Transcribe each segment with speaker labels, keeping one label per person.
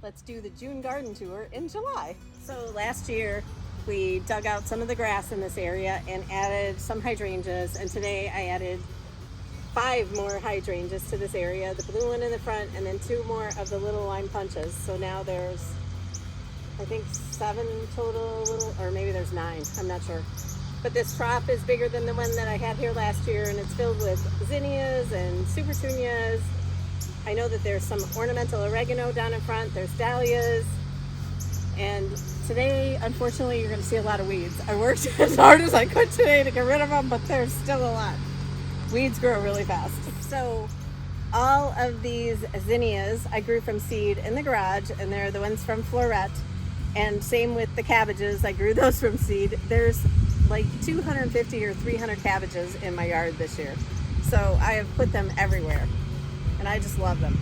Speaker 1: let's do the June garden tour in July. So last year we dug out some of the grass in this area and added some hydrangeas, and today I added 5 more hydrangeas to this area, the blue one in the front and then 2 more of the little lime punches. So now there's, I think, 7 total little, or maybe there's 9, I'm not sure. But this trough is bigger than the one that I had here last year, and it's filled with zinnias and supertunias. I know that there's some ornamental oregano down in front, there's dahlias, and today, unfortunately, you're gonna see a lot of weeds. I worked as hard as I could today to get rid of them, but there's still a lot. Weeds grow really fast. So all of these zinnias I grew from seed in the garage, and they're the ones from Floret. And same with the cabbages, I grew those from seed. There's like 250 or 300 cabbages in my yard this year. So I have put them everywhere, and I just love them.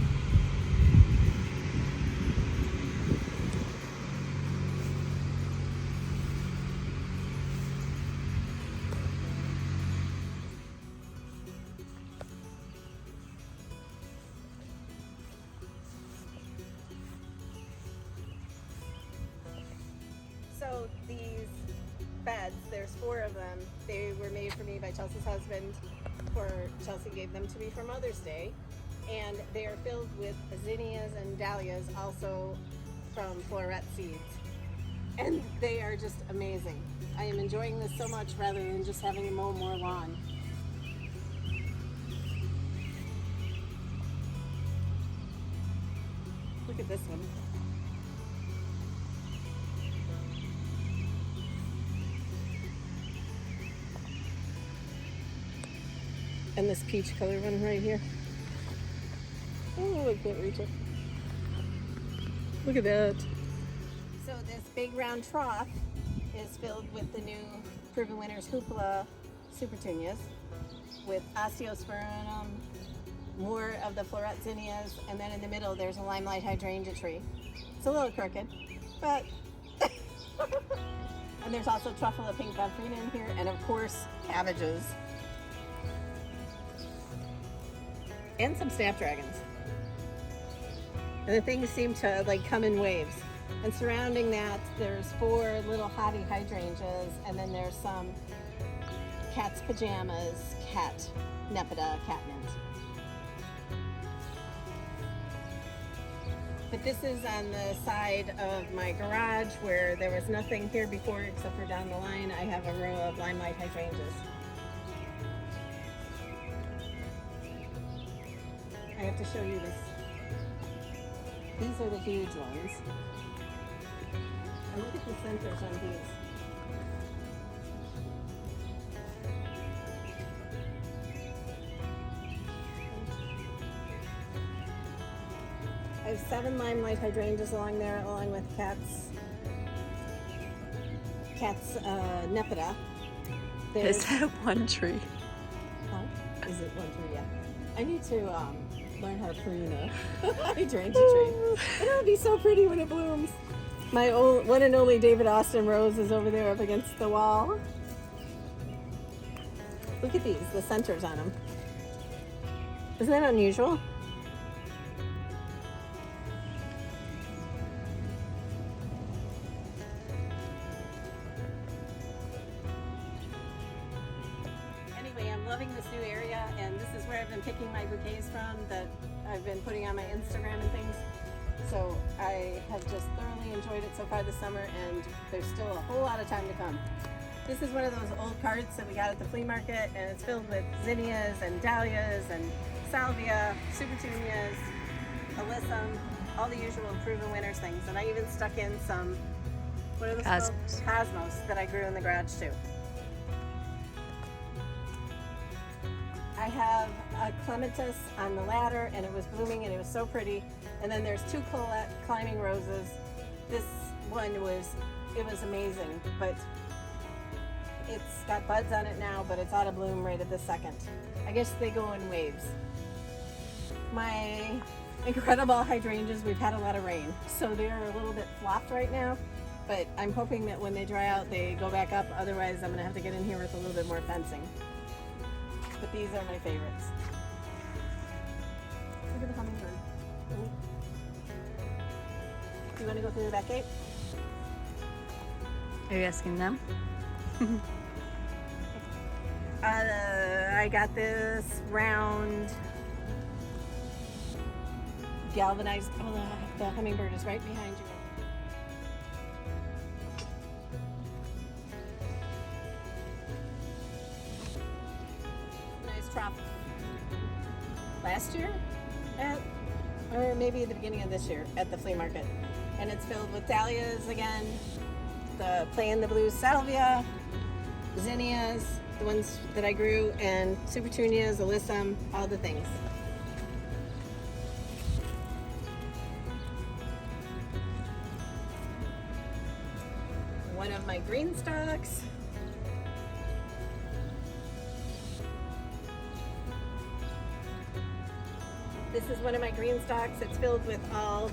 Speaker 1: So these beds, there's 4 of them. They were made for me by Chelsea's husband, Chelsea gave them to me for Mother's Day. And they are filled with zinnias and dahlias, also from Floret seeds. And they are just amazing. I am enjoying this so much rather than just having to mow more lawn. Look at this one. And this peach color one right here. Oh, I can't reach it. Look at that. So this big round trough is filled with the new Proven Winners Hoopla Supertunias with Osteospermum, more of the Floret zinnias, and then in the middle there's a limelight hydrangea tree. It's a little crooked, but and there's also truffle of pink gomphrena in here, and of course cabbages. And some snapdragons. And the things seem to like come in waves. And surrounding that, there's 4 little hottie hydrangeas, and then there's some cat's pajamas, cat nepeta, catmint. But this is on the side of my garage where there was nothing here before except for down the line. I have a row of limelight hydrangeas. I have to show you this. These are the huge ones. And look at the centers on these. I have 7 limelight hydrangeas along there, along with cat's nepeta.
Speaker 2: Is that one tree?
Speaker 1: Huh? Is it one tree? Yeah. I need to learn how to prune a hydrangea tree. And it'll be so pretty when it blooms. My one and only David Austin rose is over there up against the wall. Look at these, the centers on them. Isn't that unusual? Anyway, I'm loving this new area, and this is where I've been picking my bouquets from that I've been putting on my Instagram and things. So I have just thoroughly enjoyed it so far this summer, and there's still a whole lot of time to come. This is one of those old carts that we got at the flea market, and it's filled with zinnias and dahlias and salvia, supertunias, alyssum, all the usual Proven Winners things. And I even stuck in some, what are those called? Cosmos that I grew in the garage too. I have a clematis on the ladder, and it was blooming and it was so pretty. And then there's 2 Colette climbing roses. This one was amazing, but it's got buds on it now, but it's out of bloom right at this second. I guess they go in waves. My incredible hydrangeas, we've had a lot of rain, so they're a little bit flopped right now, but I'm hoping that when they dry out, they go back up. Otherwise, I'm gonna have to get in here with a little bit more fencing. But these are my favorites. Look at the hummingbird. you want to go through the back gate?
Speaker 2: Are you asking them?
Speaker 1: I got this round galvanized. Oh, the hummingbird is right behind you. Nice trough. Last year, or maybe the beginning of this year at the flea market, and it's filled with dahlias again, the plain the blue salvia, zinnias, the ones that I grew, and supertunias, alyssum, all the things. One of my Greenstocks. This is one of my Greenstocks. It's filled with all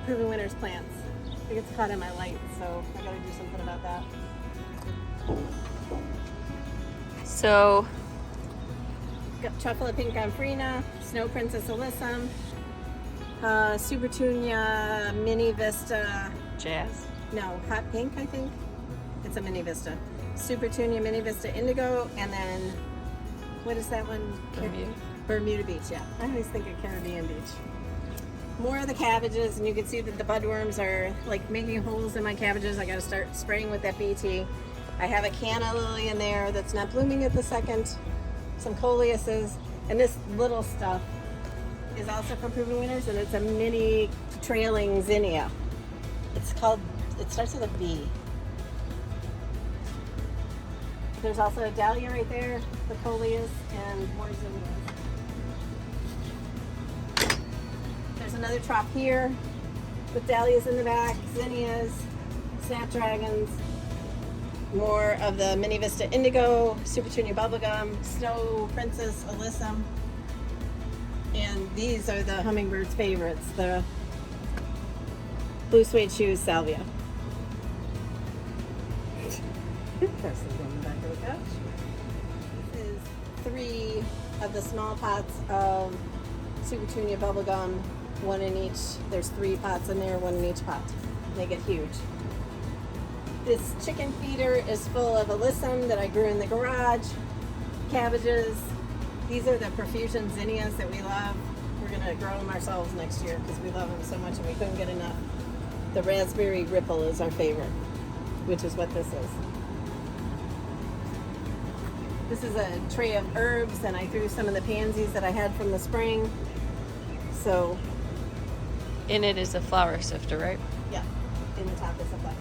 Speaker 1: proven winners plants. I think it's caught in my light, so I gotta do something about that.
Speaker 2: So,
Speaker 1: Got Truffle Pink Amphrena, Snow Princess Alyssum, Supertunia Mini Vista.
Speaker 2: Jazz.
Speaker 1: No, Hot Pink, I think. It's a Mini Vista. Supertunia Mini Vista Indigo, and then what is that one? Bermuda Beach, yeah. I always think of Caribbean Beach. More of the cabbages, and you can see that the budworms are like making holes in my cabbages. I gotta start spraying with that BT. I have a canna lily in there that's not blooming at the second. Some coleuses, and this little stuff is also from Proven Winners, and it's a mini trailing zinnia. It's called, it starts with a B. There's also a dahlia right there, the coleus, and more zinnias. There's another trough here with dahlias in the back, zinnias, snapdragons, more of the Mini Vista Indigo, Supertunia Bubblegum, Snow Princess Alyssum, and these are the hummingbird's favorites, the Blue Suede Shoes Salvia. Carson's on the back of the couch. This is 3 of the small pots of Supertunia Bubblegum, 1 in each. There's 3 pots in there, 1 in each pot. They get huge. This chicken feeder is full of alyssum that I grew in the garage, cabbages. These are the profusion zinnias that we love. We're gonna grow them ourselves next year because we love them so much and we couldn't get enough. The raspberry ripple is our favorite, which is what this is. This is a tray of herbs, and I threw some of the pansies that I had from the spring. So,
Speaker 2: in it is a flower sifter, right?
Speaker 1: yeah, in the top is the flowers.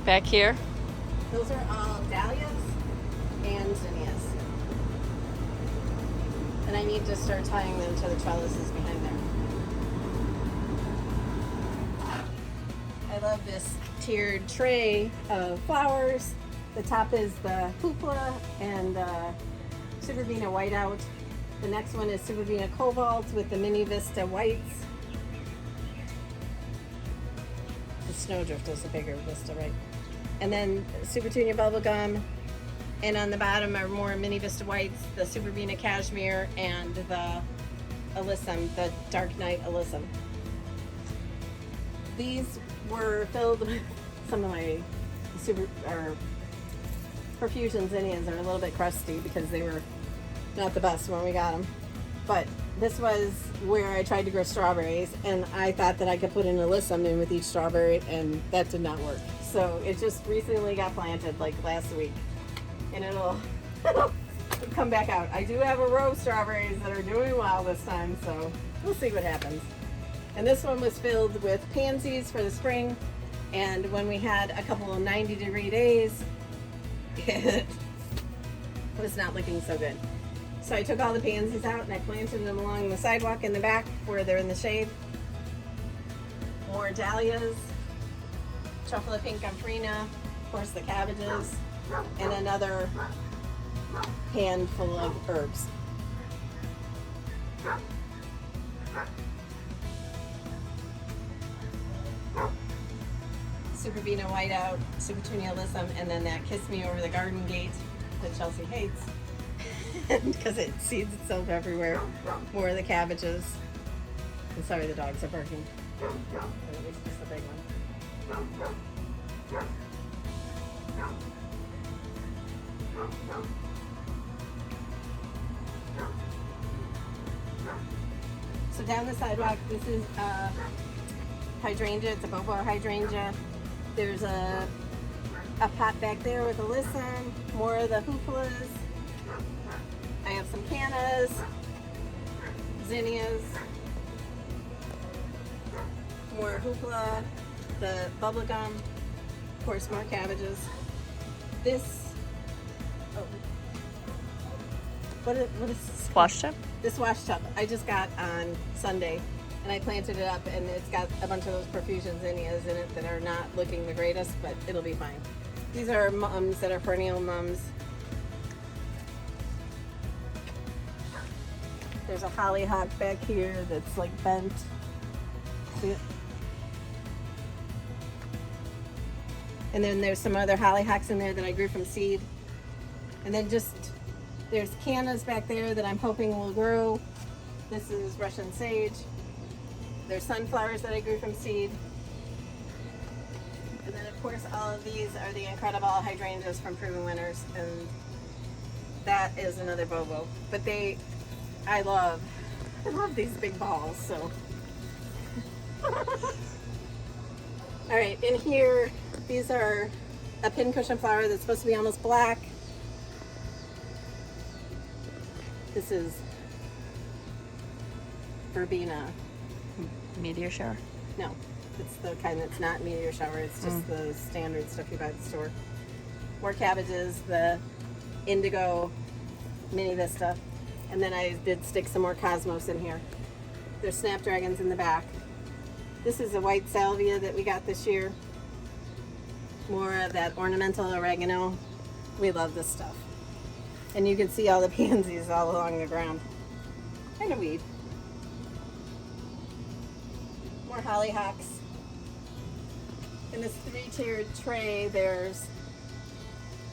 Speaker 2: Back here?
Speaker 1: Those are all dahlias and zinnias. And I need to start tying them to the trellises behind there. I love this tiered tray of flowers. The top is the hoopla and Supervina Whiteout. The next one is Supervina Cobalt with the Mini Vista Whites. The Snowdrift is a bigger Vista, right? And then Supertunia Bubblegum. And on the bottom are more Mini Vista Whites, the Supervina Cashmere, and the Alyssum, the Dark Night Alyssum. These were filled with some of my perfusion zinnias are a little bit crusty because they were not the best when we got them. But this was where I tried to grow strawberries, and I thought that I could put an alyssum in with each strawberry, and that did not work. So it just recently got planted like last week, and it'll come back out. I do have a row of strawberries that are doing well this time, so we'll see what happens. And this one was filled with pansies for the spring, and when we had a couple of 90-degree days, it was not looking so good. So I took all the pansies out and I planted them along the sidewalk in the back where they're in the shade. More dahlias, Truffle Pink Amphrena, of course the cabbages, and another pan full of herbs. Supervina Whiteout, Supertunia Alyssum, and then that Kiss Me Over the Garden Gate that Chelsea hates. because it seeds itself everywhere. More of the cabbages. I'm sorry the dogs are barking. But at least it's the big one. So down the sidewalk, this is hydrangea. It's a bobo hydrangea. There's a pot back there with alyssum, more of the hoopolas. I have some cannas, zinnias, more hoopla, the bubblegum, of course more cabbages. This, oh, what is this?
Speaker 2: Squash tub?
Speaker 1: This wash tub I just got on Sunday, and I planted it up, and it's got a bunch of those profusion zinnias in it that are not looking the greatest, but it'll be fine. These are mums that are perennial mums. There's a hollyhock back here that's like bent. See it? And then there's some other hollyhocks in there that I grew from seed. And then just, there's cannas back there that I'm hoping will grow. This is Russian sage. There's sunflowers that I grew from seed. And then of course all of these are the incredible hydrangeas from Proven Winners, and that is another bobo. But I love these big balls, so. All right, in here, these are a pincushion flower that's supposed to be almost black. This is verbena.
Speaker 2: Meteor shower?
Speaker 1: No, it's the kind that's not meteor shower. It's just the standard stuff you buy at the store. More cabbages, the indigo mini vista. And then I did stick some more cosmos in here. There's snapdragons in the back. This is a white salvia that we got this year. More of that ornamental oregano. We love this stuff. And you can see all the pansies all along the ground. And a weed. More hollyhocks. In this 3-tiered tray, there's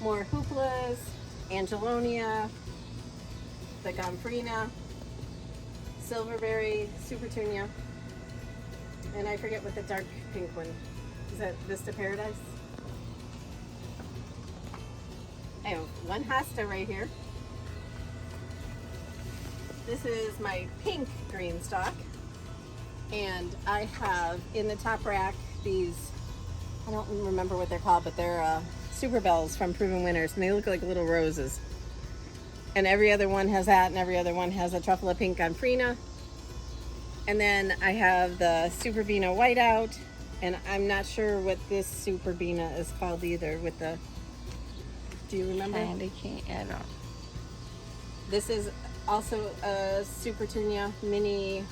Speaker 1: more hoopolas, angelonia, the gomfrina, silverberry, supertunia, and I forget what the dark pink one is. That Vista Paradise? I have one hosta right here. This is my pink Greenstock, and I have in the top rack these, I don't remember what they're called, but they're super bells from Proven Winners, and they look like little roses. And every other one has that, and every other one has a truffle of pink gomfrina. And then I have the Superbena Whiteout, and I'm not sure what this Superbena is called either. With the, do you remember?
Speaker 2: Candy cane, I don't.
Speaker 1: This is also a Supertunia mini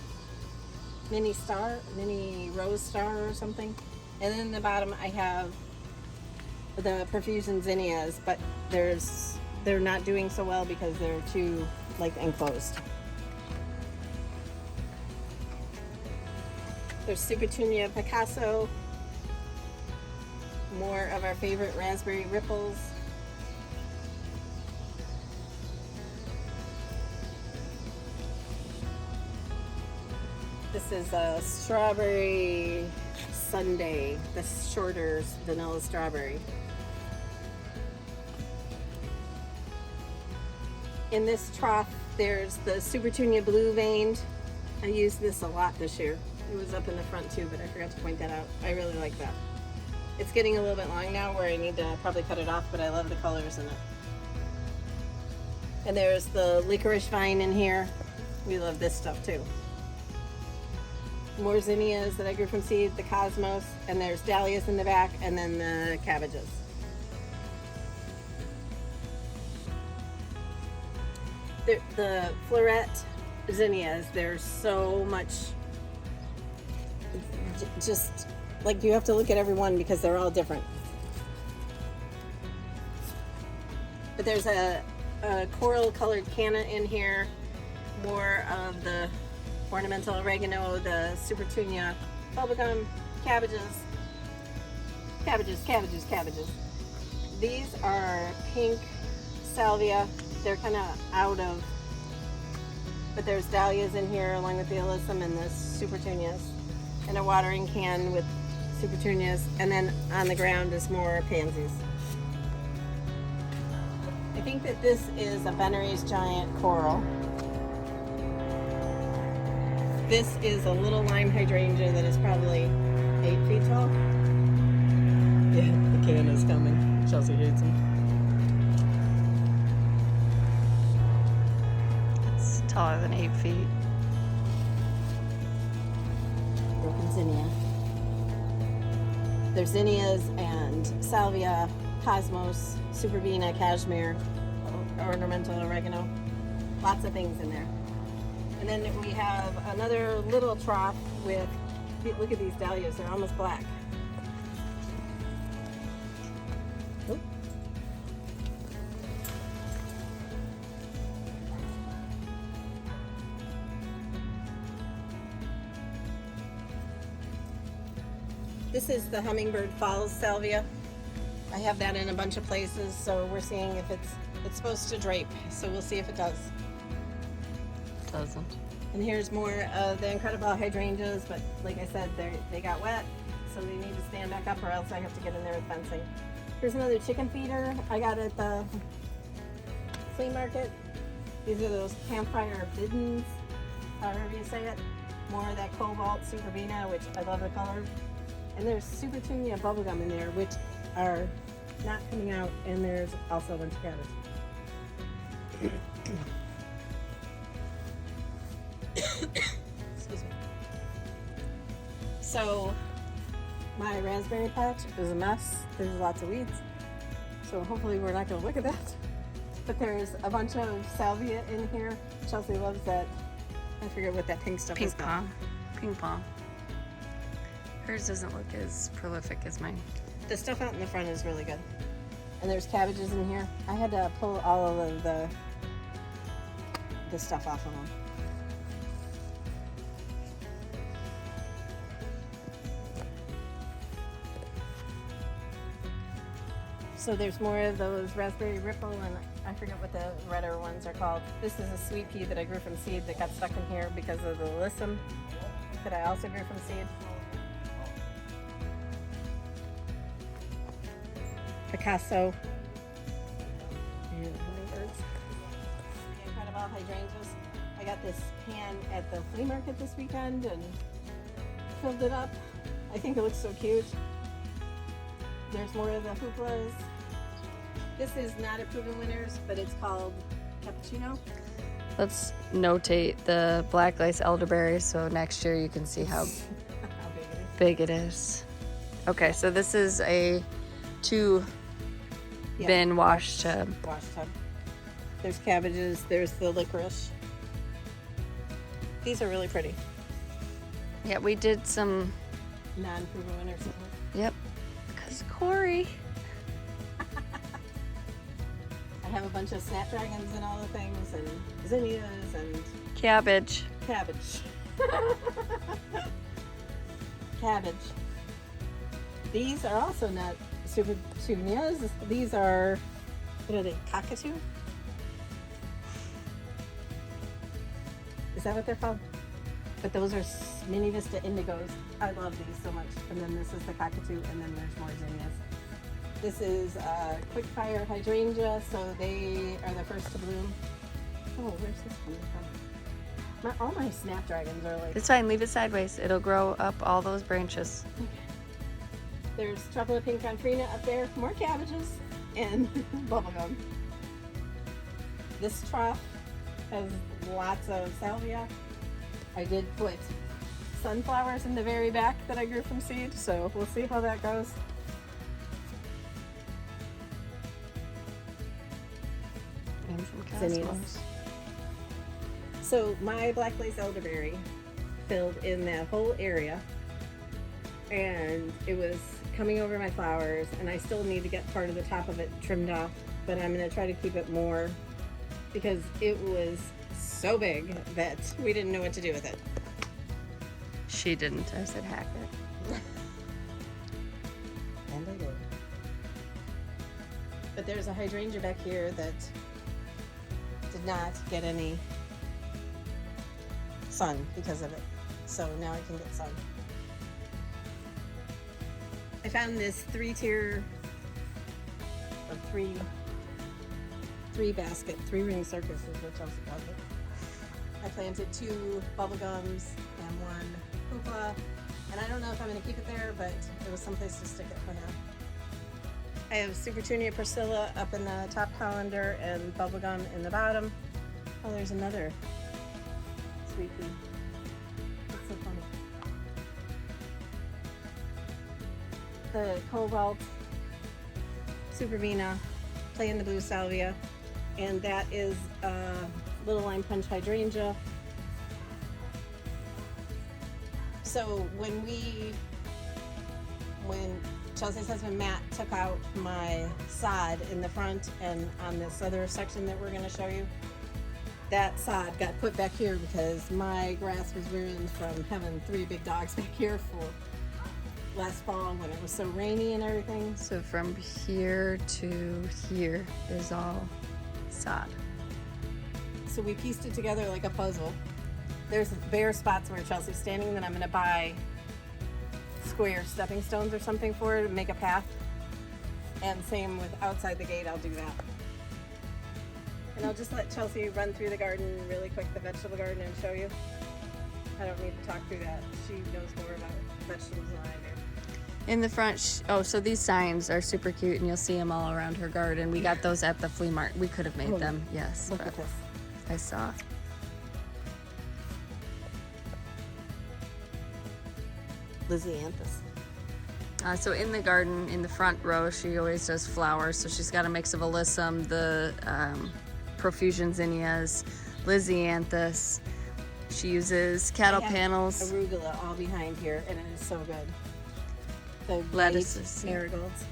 Speaker 1: rose star or something. And then in the bottom I have the Profusion zinnias, but they're not doing so well because they're too like enclosed. There's Supertunia Picasso, more of our favorite raspberry ripples. This is a strawberry sundae, the shorter vanilla strawberry. In this trough, there's the Supertunia blue veined. I used this a lot this year. It was up in the front too, but I forgot to point that out. I really like that. It's getting a little bit long now where I need to probably cut it off, but I love the colors in it. And there's the licorice vine in here. We love this stuff too. More zinnias that I grew from seed, the cosmos, and there's dahlias in the back, and then the cabbages. The floret zinnias, there's so much, just like you have to look at every one because they're all different. But there's a coral colored canna in here, more of the ornamental oregano, the Supertunia bubblegum, cabbages. These are pink salvia they're kind of out of, but there's dahlias in here along with the alyssum and the supertunias, and a watering can with supertunias, and then on the ground is more pansies. I think that this is a Bennery's giant coral. This is a little lime hydrangea that is probably 8 feet tall. Yeah, the can is coming. Chelsea hates him.
Speaker 2: It's taller than 8 feet.
Speaker 1: Broken zinnia. There's zinnias and salvia, cosmos, superbena, cashmere, ornamental oregano. Lots of things in there. And then we have another little trough with, look at these dahlias, they're almost black. Oop. This is the Hummingbird Falls salvia. I have that in a bunch of places, so we're seeing if it's supposed to drape, so we'll see if it does.
Speaker 2: Doesn't.
Speaker 1: And here's more of the incredible hydrangeas, but like I said, they got wet, so they need to stand back up or else I have to get in there with fencing. Here's another chicken feeder I got at the flea market. These are those campfire biddens, however you say it. More of that cobalt superbena, which I love the color. And there's supertunia bubblegum in there, which are not coming out, and there's also a bunch of cabbage. Excuse me. So my raspberry patch is a mess. There's lots of weeds. So hopefully we're not going to look at that. But there's a bunch of salvia in here. Chelsea loves that. I forget what that pink stuff is called.
Speaker 2: Ping pong. Hers doesn't look as prolific as mine.
Speaker 1: The stuff out in the front is really good. And there's cabbages in here. I had to pull all of the stuff off of them. So there's more of those raspberry ripple, and I forget what the redder ones are called. This is a sweet pea that I grew from seed that got stuck in here because of the alyssum that I also grew from seed. Picasso and hummingbirds. The incredible hydrangeas. I got this pan at the flea market this weekend and filled it up. I think it looks so cute. There's more of the hooplas. This is not a proven winners, but it's called cappuccino.
Speaker 2: Let's notate the black lace elderberry so next year you can see how big it is. Okay, so this is a 2 bin wash tub.
Speaker 1: Wash tub. There's cabbages, there's the licorice. These are really pretty.
Speaker 2: Yeah, we did some
Speaker 1: Non-proven winners.
Speaker 2: Yep. Because Corey.
Speaker 1: I have a bunch of snapdragons and all the things, and zinnias and
Speaker 2: Cabbage.
Speaker 1: cabbage. Cabbage. These are also not supertunias. These are, what are they, cockatoo? Is that what they're called? But those are mini vista indigos. I love these so much. And then this is the cockatoo, and then there's more zinnias. This is a quick fire hydrangea, so they are the first to bloom. Oh, where's this coming from? All my snapdragons are like...
Speaker 2: It's fine, leave it sideways. It'll grow up all those branches.
Speaker 1: Okay. There's chocolate pink confrina up there, more cabbages, and bubblegum. This trough has lots of salvia. I did put sunflowers in the very back that I grew from seed, so we'll see how that goes.
Speaker 2: And some
Speaker 1: Zinnias.
Speaker 2: cosmos.
Speaker 1: So my black lace elderberry filled in that whole area, and it was coming over my flowers, and I still need to get part of the top of it trimmed off, but I'm going to try to keep it more because it was so big that we didn't know what to do with it.
Speaker 2: She didn't. I said hack it.
Speaker 1: And I did. But there's a hydrangea back here that did not get any sun because of it. So now I can get sun. I found this three-tier, or three basket, three-ring circus is what Chelsea calls it. I planted 2 bubblegums and 1 hoopla, and I don't know if I'm going to keep it there, but it was someplace to stick it for now. I have Supertunia Priscilla up in the top colander and bubblegum in the bottom. Oh, there's another sweet pea. That's so funny. The Cobalt Supervena, playing the blue salvia, and that is Little Lime Punch Hydrangea. So when Chelsea's husband Matt took out my sod in the front and on this other section that we're going to show you, that sod got put back here because my grass was ruined from having 3 big dogs back here for last fall when it was so rainy and everything.
Speaker 2: So from here to here is all sod.
Speaker 1: So we pieced it together like a puzzle. There's bare spots where Chelsea's standing that I'm going to buy square stepping stones or something for her to make a path. And same with outside the gate, I'll do that. And I'll just let Chelsea run through the garden really quick, the vegetable garden, and show you. I don't need to talk through that. She knows more about vegetables than I do.
Speaker 2: In the front, oh, so these signs are super cute, and you'll see them all around her garden. We got those at the flea market. We could have made them, yes.
Speaker 1: Look at this.
Speaker 2: I saw.
Speaker 1: Lisianthus.
Speaker 2: So in the garden, in the front row, she always does flowers. So she's got a mix of alyssum, the profusion zinnias, lisianthus. She uses cattle panels.
Speaker 1: Arugula all behind here, and it is so good. The
Speaker 2: Lettuces.
Speaker 1: Marigolds.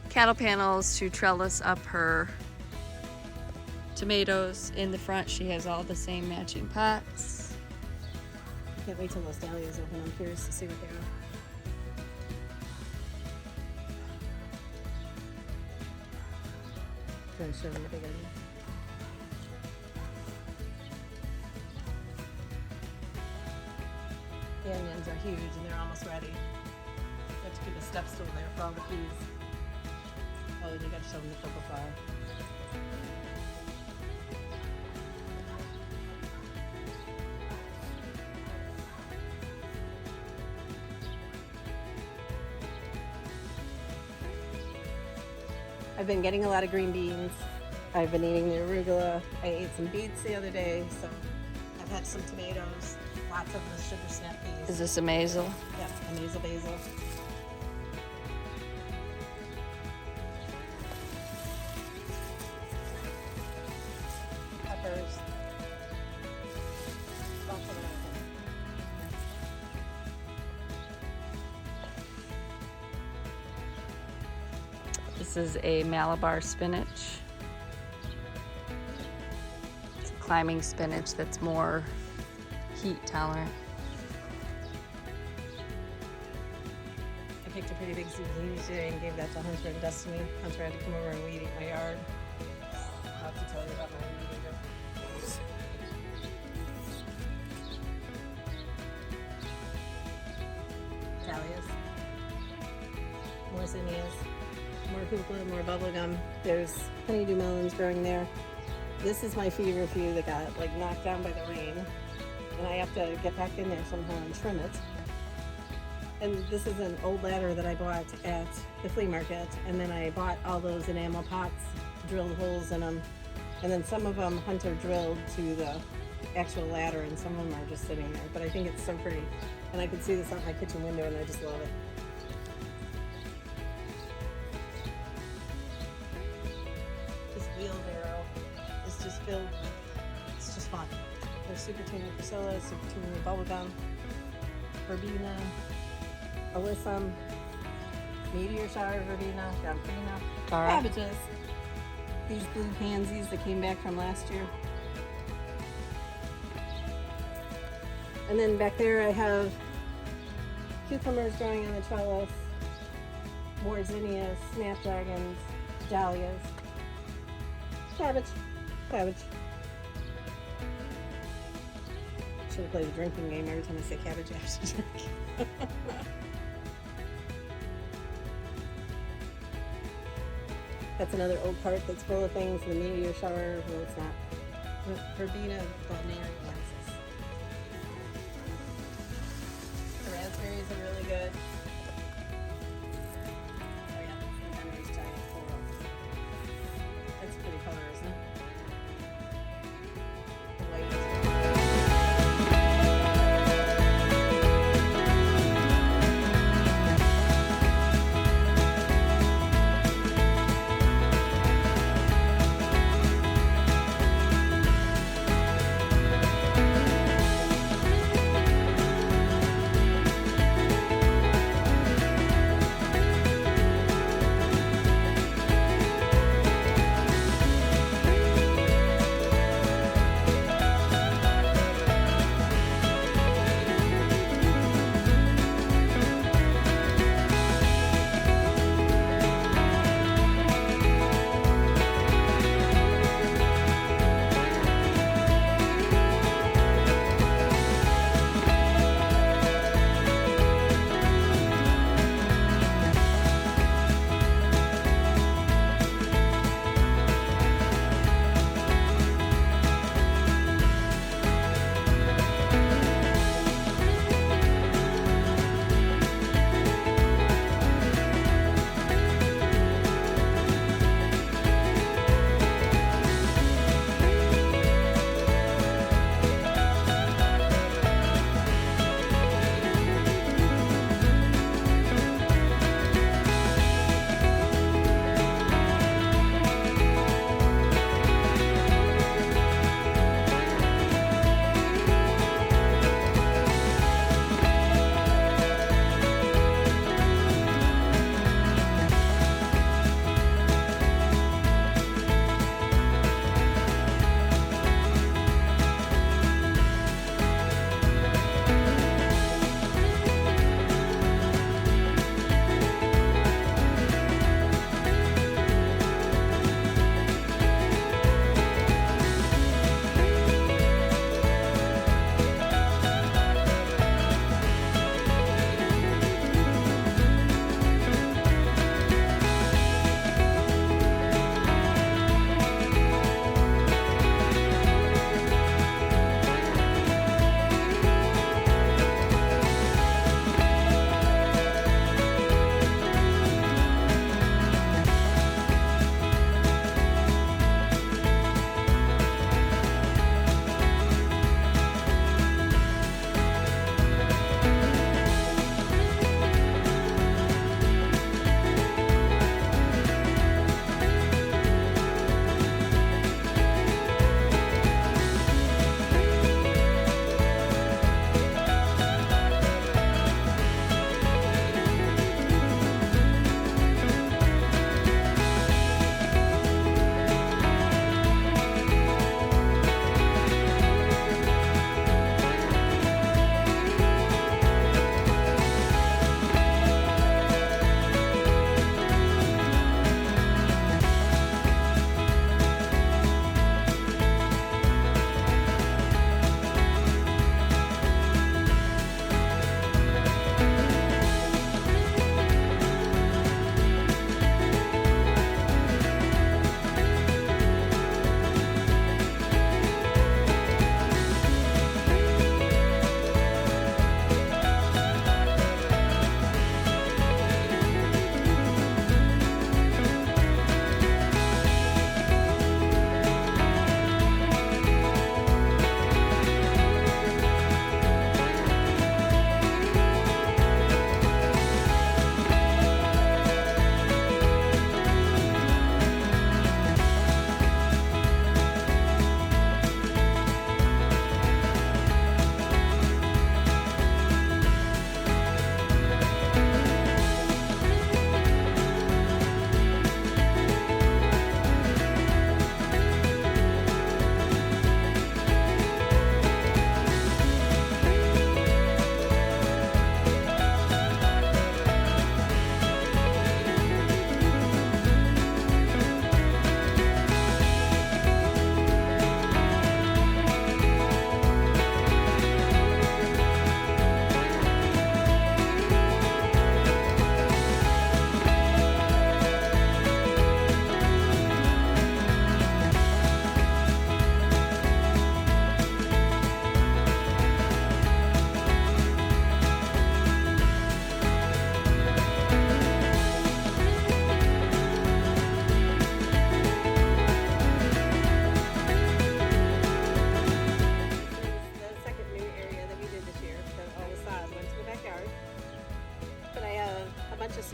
Speaker 2: Cattle panels to trellis up her tomatoes. In the front, she has all the same matching pots.
Speaker 1: I can't wait till those dahlias open. I'm curious to see what they are. Trying to show them the big onion. The onions are huge and they're almost ready. You have to keep a step stool there for all the peas. Oh, and you got to show them the purple flower. I've been getting a lot of green beans. I've been eating the arugula. I ate some beets the other day, so I've had some tomatoes, lots of the sugar snap peas.
Speaker 2: Is this a mazel?
Speaker 1: Yep, a mazel basil. Peppers. Lots of everything.
Speaker 2: This is a Malabar spinach. It's a climbing spinach that's more heat tolerant.
Speaker 1: I picked a pretty big zucchini today and gave that to Hunter and Destiny. Hunter had to come over and weed eat my yard. I'll have to tell you about my weed eater. Dahlias. More zinnias. More hoopla, more bubblegum. There's honeydew melons growing there. This is my feverfew that got like knocked down by the rain. And I have to get back in there somehow and trim it. And this is an old ladder that I bought at the flea market. And then I bought all those enamel pots, drilled holes in them. And then some of them Hunter drilled to the actual ladder and some of them are just sitting there. But I think it's so pretty. And I can see this out my kitchen window and I just love it. This wheelbarrow is just filled with, it's just fun. There's Supertunia Priscilla, Supertunia Bubblegum, Verbena, Alyssum, Meteor Shower Verbena, Galvanized, cabbages. These blue pansies that came back from last year. And then back there I have cucumbers growing on the trellis, more zinnias, snapdragons, dahlias, cabbage. Cabbage. Should have played the drinking game every time I say cabbage, I have to drink. That's another old part that's full of things. The meteor shower, well, it's not. Verbena vulnare glasses. The raspberries are really good. Oh yeah, and then these giant corals. That's a pretty color, isn't it? The white.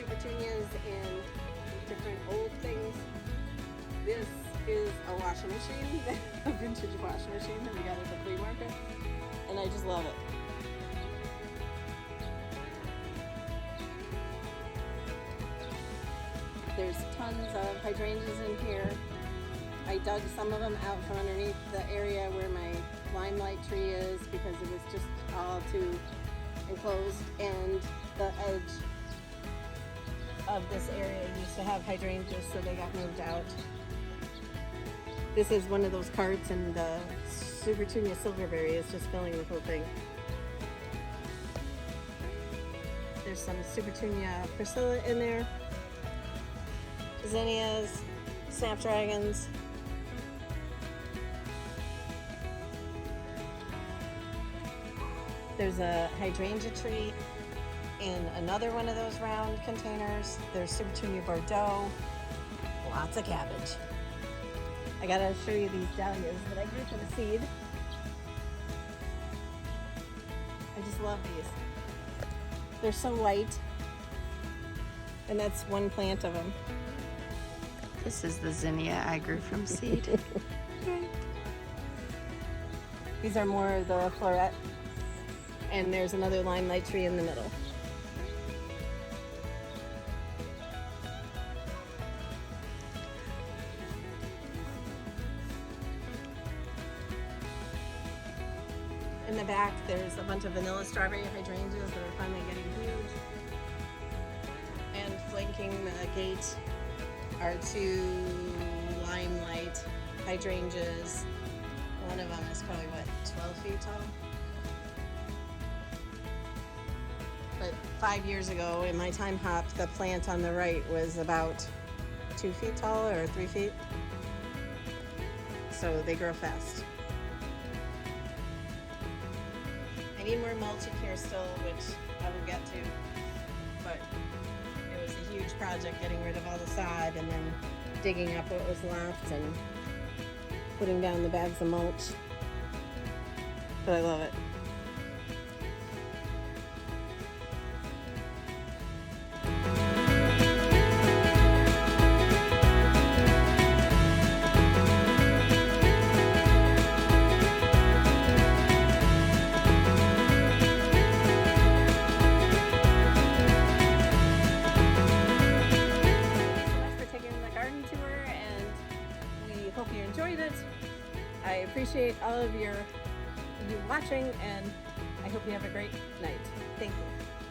Speaker 1: super petunias and different old things. This is a washing machine, a vintage washing machine that we got at the flea market, and I just love it. There's tons of hydrangeas in here. I dug some of them out from underneath the area where my limelight tree is because it was just all too enclosed, and the edge of this area used to have hydrangeas, so they got moved out. This is one of those carts, and the Supertunia silverberry is just filling the whole thing. There's some Supertunia Priscilla in there, zinnias, snapdragons. There's a hydrangea tree in another one of those round containers. There's Supertunia Bordeaux, lots of cabbage. I gotta show you these dahlias that I grew from a seed. I just love these. They're so light, and that's one plant of them.
Speaker 2: This is the zinnia I grew from seed.
Speaker 1: These are more the floret, and there's another limelight tree in the middle. In the back, there's a bunch of vanilla strawberry hydrangeas that are finally getting huge. And flanking the gate are two limelight hydrangeas. One of them is probably, what, 12 feet tall? But 5 years ago, in my time hop, the plant on the right was about 2 feet tall or 3 feet. So they grow fast. I need more mulching here still, which I will get to, but it was a huge project getting rid of all the sod and then digging up what was left and putting down the bags of mulch. But I love it. Hope you enjoyed it. I appreciate all of you watching, and I hope you have a great night. Thank you.